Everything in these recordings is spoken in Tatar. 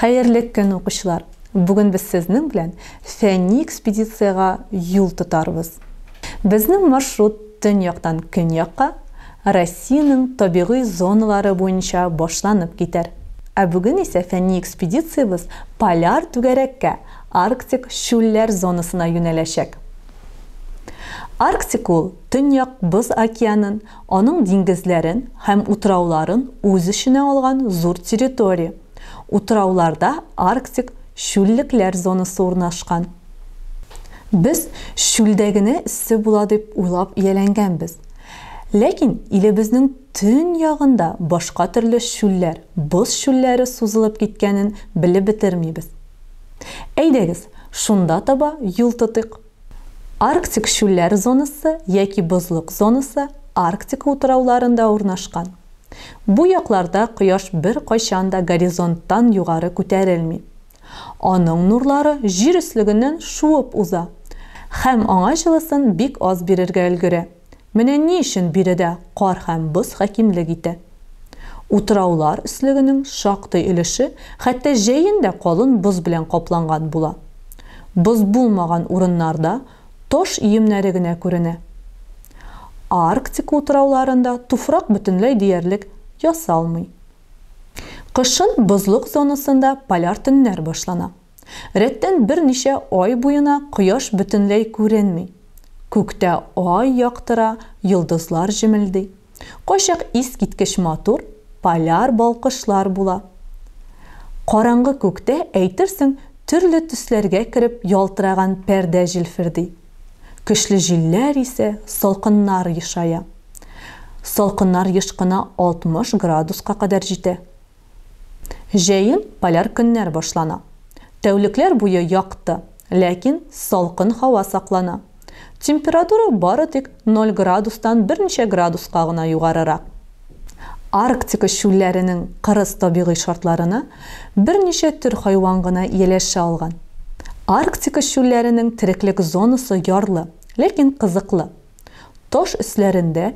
Хәерле көн укучылар. Бүген без сезнең белән фәнни экспедицияга юл тотарбыз. Безнең маршрут төньяктан көньякка, Россиянең табигый зоналары буенча башланып китәр. Ә бүген исә фәнни экспедициябыз поляр түгәрәккә, Арктик шүлләр зонасына юнәләчәк. Арктик ул Төньяк Боз океанын, аның диңгезләрен һәм утрауларын үз эченә алган зур территория. Утрауларда Арктик шүллекләр зонасы урнашкан. Без шүлдәгенә иссе була дип уйлап ияләнгәнбез. Ләкин илебезнең төн ягында башка төрле шүлләр, боз шүлләре сузылып киткәнен белеп бетермибез. Әйдәгез, шунда таба юл тотыйк. Арктик шүлләр зонасы яки бозлык зонасы Арктика утрауларында урнашкан. Бу якларда кояш бер кайчан да горизонттан югары күтәрелми. Аның нурлары җир өслегеннән шуып уза һәм аңа җылысын бик аз бирергә өлгерә. Менә ни өчен биредә кар һәм боз хакимлек итә. Утраулар өслегенең шактый өлеше хәтта җәендә калын боз белән капланган була. Боз булмаган урыннарда тош иемнәре генә күренә. Арктика утрауларында туфрак бөтенләй диярлек ясалмый. Кышын бозлык зонасында поляр төннәр башлана. Рәттән берничә ай буена кояш бөтенләй күренми. Күктә ай яктыра, йолдызлар җемелди. Кайчак искиткеч матур поляр балкышлар була. Караңгы күктә әйтерсең төрле төсләргә кереп ялтыраган пәрдә җилферди. Көчле җилләр исә салкыннар ешая. Салкыннар ешкына 60 градуска кадәр җитә. Җәен поляр көннәр башлана. Тәүлекләр буе якты, ләкин салкын һава саклана. Температура бары тик 0 градустан берничә градуска гына югарырак. Арктика шүлләренең кырыс табигый шартларына берничә төр хайван гына ияләшә алган. Арктика шүлләренең тереклек зонасы ярлы, ләкин кызыклы. Тош өсләрендә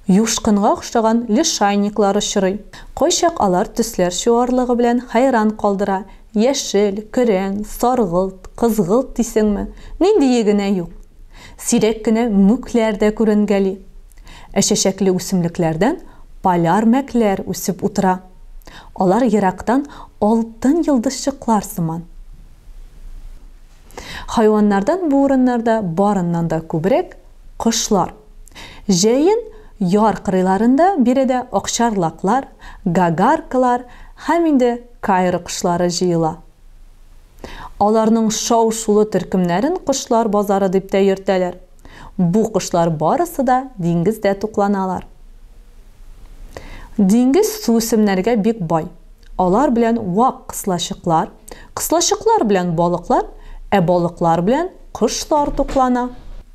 юшкынга охшаган лишайниклар очрый. Кайчак алар төсләр чуарлыгы белән хайран калдыра. Яшел, көрән, саргылт, кызгылт дисеңме? Нинди генә юк. Сирәк кенә мүкләр дә күренгәли. Ә чәчәкле үсемлекләрдән поляр мәкләр үсеп утыра. Алар ерактан алтын йолдызчыклар сыман. Хайваннардан бу урыннарда барыннан да күбрәк кошлар. Җәен яр кырыйларында биредә акчарлаклар, гагаркалар һәм инде кайры кошлары җыела. Аларның шау-шулы төркемнәрен кошлар базары дип тә йөртәләр. Бу кошлар барысы да диңгездә тукланалар. Диңгез су үсемнәргә бик бай. Алар белән вак кыслачыклар, кыслачыклар белән балыклар, ә балыклар белән кошлар туклана.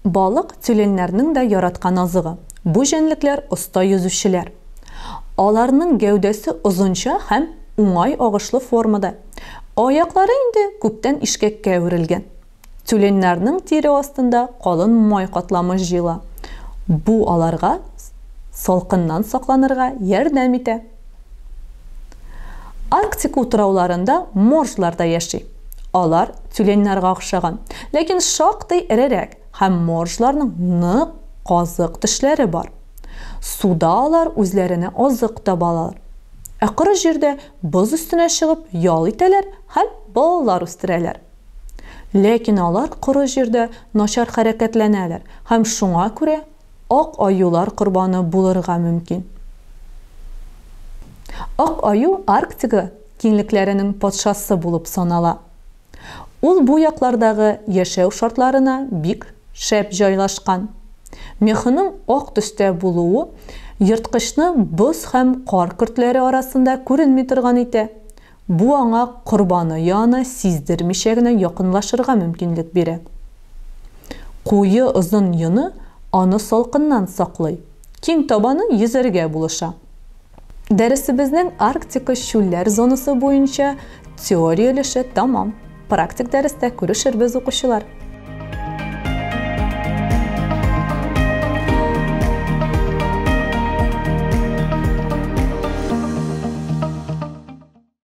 Балык тюленнәрнең дә яраткан азыгы. Бу җәнлекләр оста йөзүчеләр. Аларның гәүдәсе озынча һәм уңай агышлы формада. Аяклары инде күптән ишкәккә үрелгән. Тюленнәрнең тире астында калын май катламы җыела. Бу аларга салкыннан сакланырга ярдәм итә. Арктика утрауларында моржлар да яши. Алар тюленнәргә охшаган, ләкин шактый эрерәк һәм моржларның нык казык тешләре бар. Суда алар үзләренә азык табалар. Ә коры җирдә боз өстенә чыгып ял итәләр һәм балалар үстерәләр. Ләкин алар коры җирдә начар хәрәкәтләнәләр һәм шуңа күрә ак аюлар корбаны булырга мөмкин. Ак аю Арктика киңлекләренең патшасы булып санала. Ул бу яклардагы яшәү шартларына бик шәп җайлашкан. Мехының ак төстә булуы йырткычны боз һәм кар көртләре арасында күренми торган итә. Бу аңа корбаны янына сиздермичә генә якынлашырга мөмкинлек бирә. Куе озын йоны аны салкыннан саклый. Киң табаны йөзәргә булыша. Дәресебезнең Арктика шүлләр зонасы буенча теория өлеше тамам. Практик дәрестә күрешербез укучылар.